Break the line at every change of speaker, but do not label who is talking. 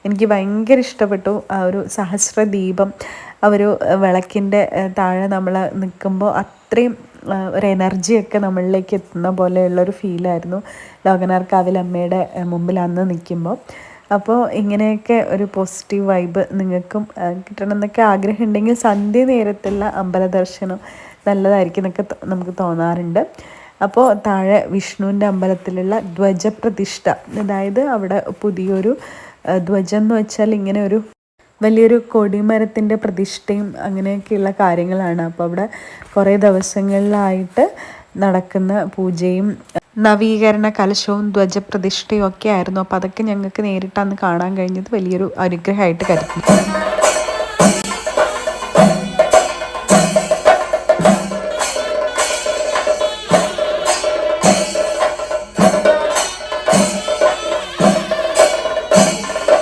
എനിക്ക് ഭയങ്കര ഇഷ്ടപ്പെട്ടു ആ ഒരു സഹസ്രദീപം. ആ ഒരു വിളക്കിൻ്റെ താഴെ നമ്മൾ നിൽക്കുമ്പോൾ അത്രയും ഒരു എനർജിയൊക്കെ നമ്മളിലേക്ക് എത്തുന്ന പോലെയുള്ളൊരു ഫീലായിരുന്നു ലോകനാർക്കാവിലമ്മയുടെ മുമ്പിൽ അന്ന് നിൽക്കുമ്പോൾ. അപ്പോൾ ഇങ്ങനെയൊക്കെ ഒരു പോസിറ്റീവ് വൈബ് നിങ്ങൾക്കും കിട്ടണം എന്നൊക്കെ ആഗ്രഹം ഉണ്ടെങ്കിൽ സന്ധ്യ നേരത്തുള്ള അമ്പല ദർശനം നല്ലതായിരിക്കും എന്നൊക്കെ നമുക്ക് തോന്നാറുണ്ട്. അപ്പോൾ താഴെ വിഷ്ണുവിൻ്റെ അമ്പലത്തിലുള്ള ധ്വജപ്രതിഷ്ഠ, അതായത് അവിടെ പുതിയൊരു ധ്വജം എന്ന് വെച്ചാൽ ഇങ്ങനെ ഒരു വലിയൊരു കൊടിമരത്തിൻ്റെ പ്രതിഷ്ഠയും അങ്ങനെയൊക്കെയുള്ള കാര്യങ്ങളാണ്. അപ്പോൾ അവിടെ കുറേ ദിവസങ്ങളിലായിട്ട് നടക്കുന്ന പൂജയും നവീകരണ കലശവും ധ്വജപ്രതിഷ്ഠയും ഒക്കെ ആയിരുന്നു. അപ്പോൾ അതൊക്കെ ഞങ്ങൾക്ക് നേരിട്ട് അന്ന് കാണാൻ കഴിഞ്ഞത് വലിയൊരു അനുഗ്രഹമായിട്ട് കരുതി.